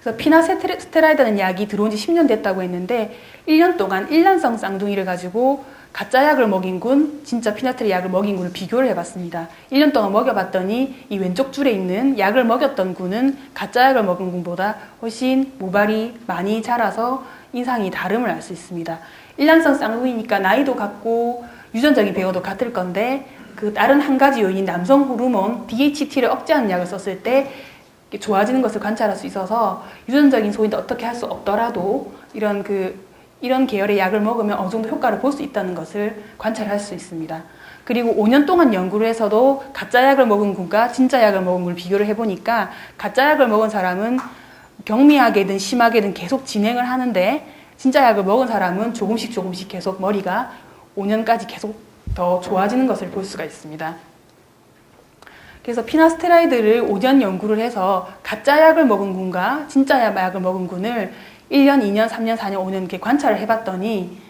그래서 피나스테라이드라는 약이 들어온 지 10년 됐다고 했는데 1년 동안 일란성 쌍둥이를 가지고 가짜 약을 먹인 군, 진짜 피나스테라이드 약을 먹인 군을 비교를 해봤습니다. 1년 동안 먹여봤더니 이 왼쪽 줄에 있는 약을 먹였던 군은 가짜 약을 먹은 군보다 훨씬 모발이 많이 자라서 인상이 다름을 알 수 있습니다. 일란성 쌍둥이니까 나이도 같고 유전적인 배경도 같을 건데 그 다른 한 가지 요인인 남성 호르몬 DHT를 억제하는 약을 썼을 때 좋아지는 것을 관찰할 수 있어서 유전적인 소인도 어떻게 할 수 없더라도 이런 계열의 약을 먹으면 어느 정도 효과를 볼 수 있다는 것을 관찰할 수 있습니다. 그리고 5년 동안 연구를 해서도 가짜 약을 먹은 군과 진짜 약을 먹은 군을 비교를 해보니까 가짜 약을 먹은 사람은 경미하게든 심하게든 계속 진행을 하는데 진짜 약을 먹은 사람은 조금씩 계속 머리가 5년까지 계속 더 좋아지는 것을 볼 수가 있습니다. 그래서 피나스테라이드를 5년 연구를 해서 가짜 약을 먹은 군과 진짜 약을 먹은 군을 1년, 2년, 3년, 4년, 5년 이렇게 관찰을 해봤더니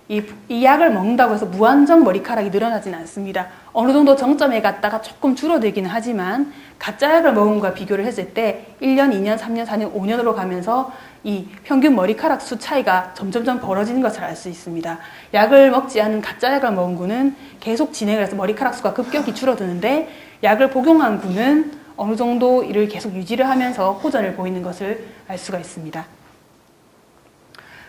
이 약을 먹는다고 해서 무한정 머리카락이 늘어나지는 않습니다. 어느 정도 정점에 갔다가 조금 줄어들기는 하지만 가짜 약을 먹은 것과 비교를 했을 때 1년, 2년, 3년, 4년, 5년으로 가면서 이 평균 머리카락 수 차이가 점점 벌어지는 것을 알 수 있습니다. 약을 먹지 않은 가짜 약을 먹은 군은 계속 진행을 해서 머리카락 수가 급격히 줄어드는데 약을 복용한 군은 어느 정도 이를 계속 유지를 하면서 호전을 보이는 것을 알 수가 있습니다.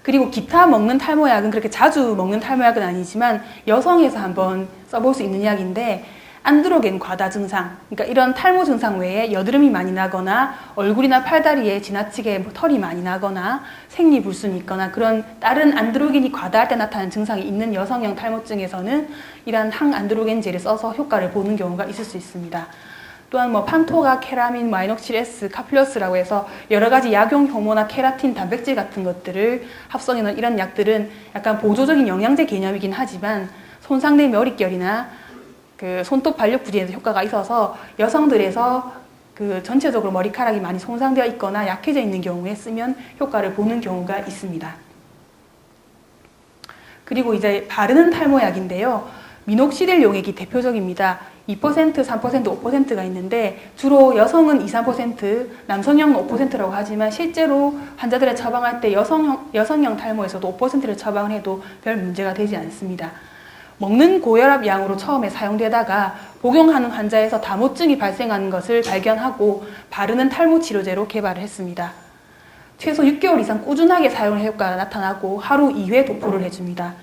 그리고 기타 먹는 탈모약은 그렇게 자주 먹는 탈모약은 아니지만 여성에서 한번 써볼 수 있는 약인데 안드로겐 과다 증상, 그러니까 이런 탈모 증상 외에 여드름이 많이 나거나 얼굴이나 팔다리에 지나치게 털이 많이 나거나 생리불순이 있거나 그런 다른 안드로겐이 과다할 때 나타나는 증상이 있는 여성형 탈모증에서는 이러한 항안드로겐제를 써서 효과를 보는 경우가 있을 수 있습니다. 또한 판토가, 케라민, 마이녹실 S, 카플러스라고 해서 여러 가지 약용 효모나 케라틴, 단백질 같은 것들을 합성해 놓은 이런 약들은 약간 보조적인 영양제 개념이긴 하지만 손상된 머릿결이나 그 손톱 발육 부진에도 효과가 있어서 여성들에서 전체적으로 머리카락이 많이 손상되어 있거나 약해져 있는 경우에 쓰면 효과를 보는 경우가 있습니다. 그리고 이제 바르는 탈모약인데요. 미녹시딜 용액이 대표적입니다. 2%, 3%, 5%가 있는데 주로 여성은 2, 3%, 남성형은 5%라고 하지만 실제로 환자들을 처방할 때 여성형 탈모에서도 5%를 처방을 해도 별 문제가 되지 않습니다. 먹는 고혈압 양으로 처음에 사용되다가 복용하는 환자에서 다모증이 발생하는 것을 발견하고 바르는 탈모 치료제로 개발을 했습니다. 최소 6개월 이상 꾸준하게 사용할 효과가 나타나고 하루 2회 도포를 해줍니다.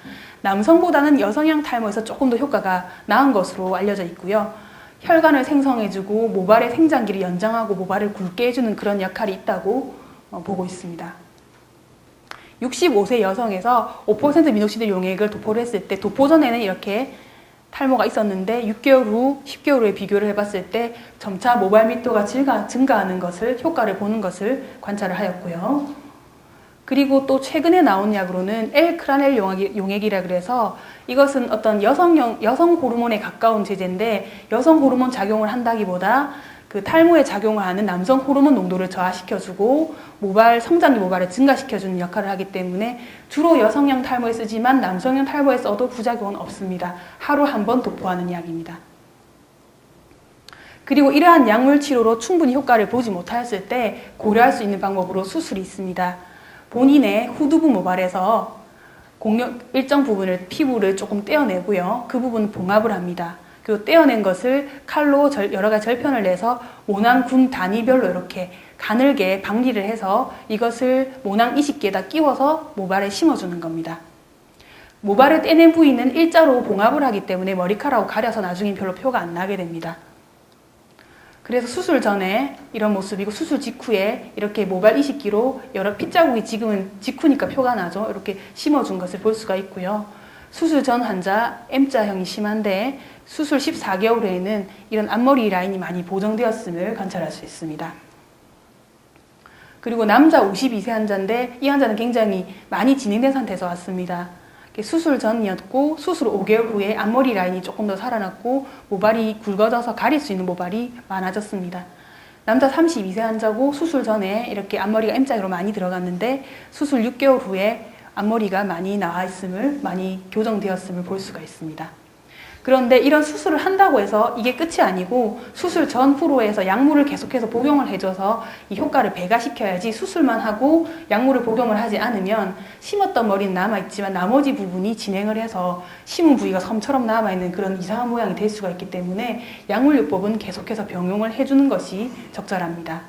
남성보다는 여성형 탈모에서 조금 더 효과가 나은 것으로 알려져 있고요. 혈관을 생성해주고 모발의 생장기를 연장하고 모발을 굵게 해주는 그런 역할이 있다고 보고 있습니다. 65세 여성에서 5% 미녹시딜 용액을 도포를 했을 때 도포 전에는 이렇게 탈모가 있었는데 6개월 후, 10개월 후에 비교를 해봤을 때 점차 모발密도가 증가하는 것을 효과를 보는 것을 관찰을 하였고요. 그리고 또 최근에 나온 약으로는 L-크라넬 용액이라 그래서 이것은 어떤 여성 호르몬에 가까운 제제인데 여성 호르몬 작용을 한다기보다 그 탈모에 작용을 하는 남성 호르몬 농도를 저하시켜주고 성장기 모발을 증가시켜주는 역할을 하기 때문에 주로 여성형 탈모에 쓰지만 남성형 탈모에 써도 부작용은 없습니다. 하루 한 번 도포하는 약입니다. 그리고 이러한 약물 치료로 충분히 효과를 보지 못하였을 때 고려할 수 있는 방법으로 수술이 있습니다. 본인의 후두부 모발에서 일정 부분을 피부를 조금 떼어내고요. 그 부분은 봉합을 합니다. 그리고 떼어낸 것을 칼로 여러 가지 절편을 내서 모낭 군 단위별로 이렇게 가늘게 박리를 해서 이것을 모낭 이식기에다 끼워서 모발에 심어주는 겁니다. 모발을 떼낸 부위는 일자로 봉합을 하기 때문에 머리카락으로 가려서 나중에 별로 표가 안 나게 됩니다. 그래서 수술 전에 이런 모습이고 수술 직후에 이렇게 모발 이식기로 여러 핏자국이 지금은 직후니까 표가 나죠. 이렇게 심어준 것을 볼 수가 있고요. 수술 전 환자 M자형이 심한데 수술 14개월 후에는 이런 앞머리 라인이 많이 보정되었음을 관찰할 수 있습니다. 그리고 남자 52세 환자인데 이 환자는 굉장히 많이 진행된 상태에서 왔습니다. 수술 전이었고 수술 5개월 후에 앞머리 라인이 조금 더 살아났고 모발이 굵어져서 가릴 수 있는 모발이 많아졌습니다. 남자 32세 환자고 수술 전에 이렇게 앞머리가 M자로 많이 들어갔는데 수술 6개월 후에 앞머리가 많이 나와 있음을, 많이 교정되었음을 볼 수가 있습니다. 그런데 이런 수술을 한다고 해서 이게 끝이 아니고 수술 전후로 해서 약물을 계속해서 복용을 해줘서 이 효과를 배가시켜야지, 수술만 하고 약물을 복용을 하지 않으면 심었던 머리는 남아있지만 나머지 부분이 진행을 해서 심은 부위가 섬처럼 남아있는 그런 이상한 모양이 될 수가 있기 때문에 약물요법은 계속해서 병용을 해주는 것이 적절합니다.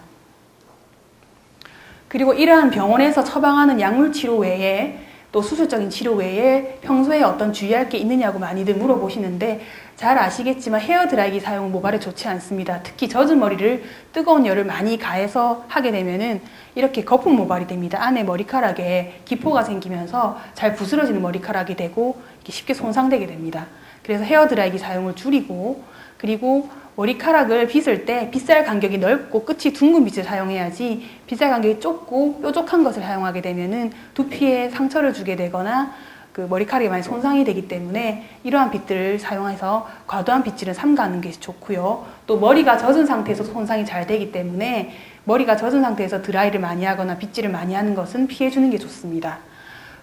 그리고 이러한 병원에서 처방하는 약물 치료 외에 또 수술적인 치료 외에 평소에 어떤 주의할 게 있느냐고 많이들 물어보시는데, 잘 아시겠지만 헤어드라이기 사용은 모발에 좋지 않습니다. 특히 젖은 머리를 뜨거운 열을 많이 가해서 하게 되면은 이렇게 거품 모발이 됩니다. 안에 머리카락에 기포가 생기면서 잘 부스러지는 머리카락이 되고 쉽게 손상되게 됩니다. 그래서 헤어드라이기 사용을 줄이고, 그리고 머리카락을 빗을 때 빗살 간격이 넓고 끝이 둥근 빗을 사용해야지, 빗살 간격이 좁고 뾰족한 것을 사용하게 되면은 두피에 상처를 주게 되거나 그 머리카락이 많이 손상이 되기 때문에 이러한 빗들을 사용해서 과도한 빗질은 삼가하는 게 좋고요. 또 머리가 젖은 상태에서 손상이 잘 되기 때문에 머리가 젖은 상태에서 드라이를 많이 하거나 빗질을 많이 하는 것은 피해주는 게 좋습니다.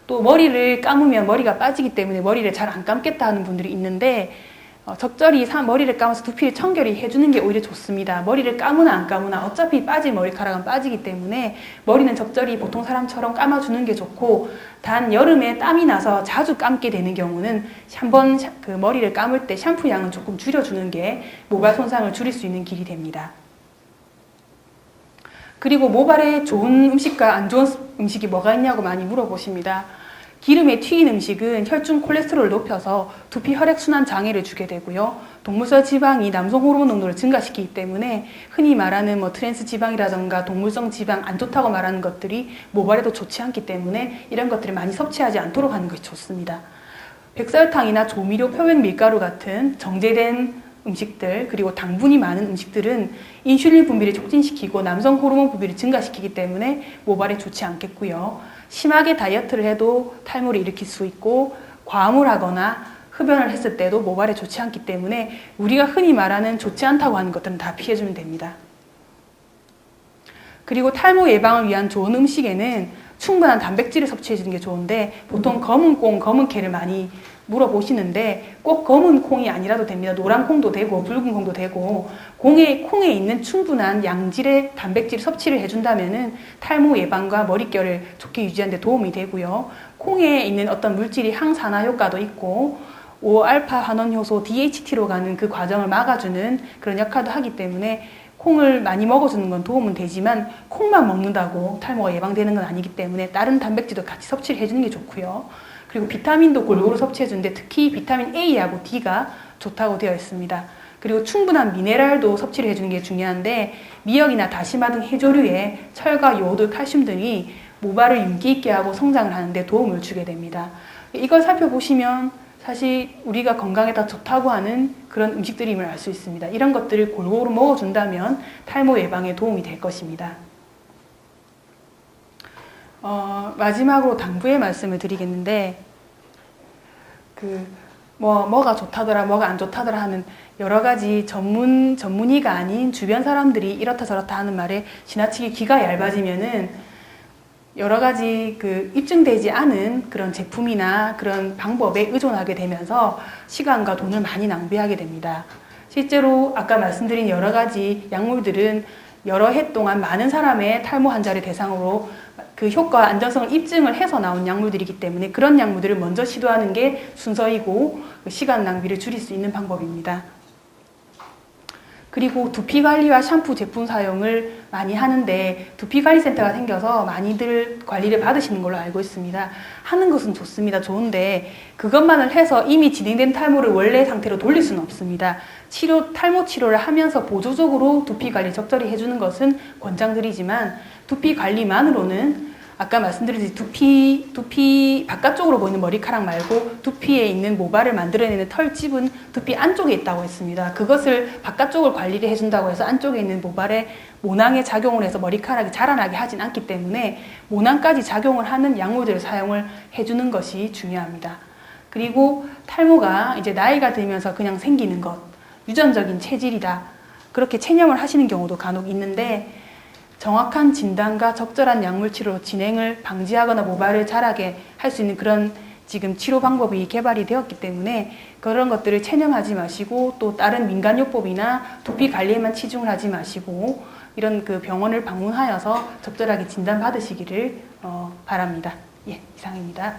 또 머리를 감으면 머리가 빠지기 때문에 머리를 잘 안 감겠다 하는 분들이 있는데, 적절히 머리를 감아서 두피를 청결히 해주는 게 오히려 좋습니다. 머리를 감으나 안 감으나 어차피 빠질 머리카락은 빠지기 때문에 머리는 적절히 보통 사람처럼 감아주는 게 좋고, 단 여름에 땀이 나서 자주 감게 되는 경우는 한번 그 머리를 감을 때 샴푸 양은 조금 줄여주는 게 모발 손상을 줄일 수 있는 길이 됩니다. 그리고 모발에 좋은 음식과 안 좋은 음식이 뭐가 있냐고 많이 물어보십니다. 기름에 튀긴 음식은 혈중 콜레스테롤을 높여서 두피 혈액순환 장애를 주게 되고요. 동물성 지방이 남성 호르몬 농도를 증가시키기 때문에 흔히 말하는 트랜스 지방이라던가 동물성 지방, 안 좋다고 말하는 것들이 모발에도 좋지 않기 때문에 이런 것들을 많이 섭취하지 않도록 하는 것이 좋습니다. 백설탕이나 조미료, 표면 밀가루 같은 정제된 음식들, 그리고 당분이 많은 음식들은 인슐린 분비를 촉진시키고 남성 호르몬 분비를 증가시키기 때문에 모발에 좋지 않겠고요. 심하게 다이어트를 해도 탈모를 일으킬 수 있고, 과음을 하거나 흡연을 했을 때도 모발에 좋지 않기 때문에 우리가 흔히 말하는 좋지 않다고 하는 것들은 다 피해주면 됩니다. 그리고 탈모 예방을 위한 좋은 음식에는 충분한 단백질을 섭취해주는 게 좋은데, 보통 검은 콩, 검은 깨를 많이 물어보시는데 꼭 검은 콩이 아니라도 됩니다. 노란 콩도 되고 붉은 콩도 되고, 콩에 있는 충분한 양질의 단백질 섭취를 해준다면은 탈모 예방과 머릿결을 좋게 유지하는 데 도움이 되고요. 콩에 있는 어떤 물질이 항산화 효과도 있고 5알파 환원 효소 DHT로 가는 그 과정을 막아주는 그런 역할도 하기 때문에 콩을 많이 먹어주는 건 도움은 되지만 콩만 먹는다고 탈모가 예방되는 건 아니기 때문에 다른 단백질도 같이 섭취를 해주는 게 좋고요. 그리고 비타민도 골고루 섭취해주는데 특히 비타민 A하고 D가 좋다고 되어 있습니다. 그리고 충분한 미네랄도 섭취를 해주는 게 중요한데, 미역이나 다시마 등 해조류에 철과 요오드, 칼슘 등이 모발을 윤기 있게 하고 성장을 하는 데 도움을 주게 됩니다. 이걸 살펴보시면 사실 우리가 건강에 다 좋다고 하는 그런 음식들임을 알 수 있습니다. 이런 것들을 골고루 먹어준다면 탈모 예방에 도움이 될 것입니다. 마지막으로 당부의 말씀을 드리겠는데, 뭐가 좋다더라, 뭐가 안 좋다더라 하는 여러 가지 전문의가 아닌 주변 사람들이 이렇다 저렇다 하는 말에 지나치게 귀가 얇아지면은 여러 가지 입증되지 않은 그런 제품이나 그런 방법에 의존하게 되면서 시간과 돈을 많이 낭비하게 됩니다. 실제로 아까 말씀드린 여러 가지 약물들은 여러 해 동안 많은 사람의 탈모 환자를 대상으로 그 효과와 안전성을 입증을 해서 나온 약물들이기 때문에 그런 약물들을 먼저 시도하는 게 순서이고 시간 낭비를 줄일 수 있는 방법입니다. 그리고 두피 관리와 샴푸 제품 사용을 많이 하는데 두피관리센터가 생겨서 많이들 관리를 받으시는 걸로 알고 있습니다. 하는 것은 좋습니다. 좋은데 그것만을 해서 이미 진행된 탈모를 원래 상태로 돌릴 수는 없습니다. 탈모 치료를 하면서 보조적으로 두피 관리 적절히 해주는 것은 권장드리지만 두피 관리만으로는 아까 말씀드렸듯이 두피 바깥쪽으로 보이는 머리카락 말고 두피에 있는 모발을 만들어내는 털집은 두피 안쪽에 있다고 했습니다. 그것을 바깥쪽을 관리를 해준다고 해서 안쪽에 있는 모발에 모낭에 작용을 해서 머리카락이 자라나게 하진 않기 때문에 모낭까지 작용을 하는 약물들을 사용을 해주는 것이 중요합니다. 그리고 탈모가 이제 나이가 들면서 그냥 생기는 것, 유전적인 체질이다, 그렇게 체념을 하시는 경우도 간혹 있는데 정확한 진단과 적절한 약물 치료로 진행을 방지하거나 모발을 자라게 할 수 있는 그런 지금 치료 방법이 개발이 되었기 때문에 그런 것들을 체념하지 마시고 또 다른 민간요법이나 두피 관리에만 치중을 하지 마시고 이런 그 병원을 방문하여서 적절하게 진단받으시기를 바랍니다. 예, 이상입니다.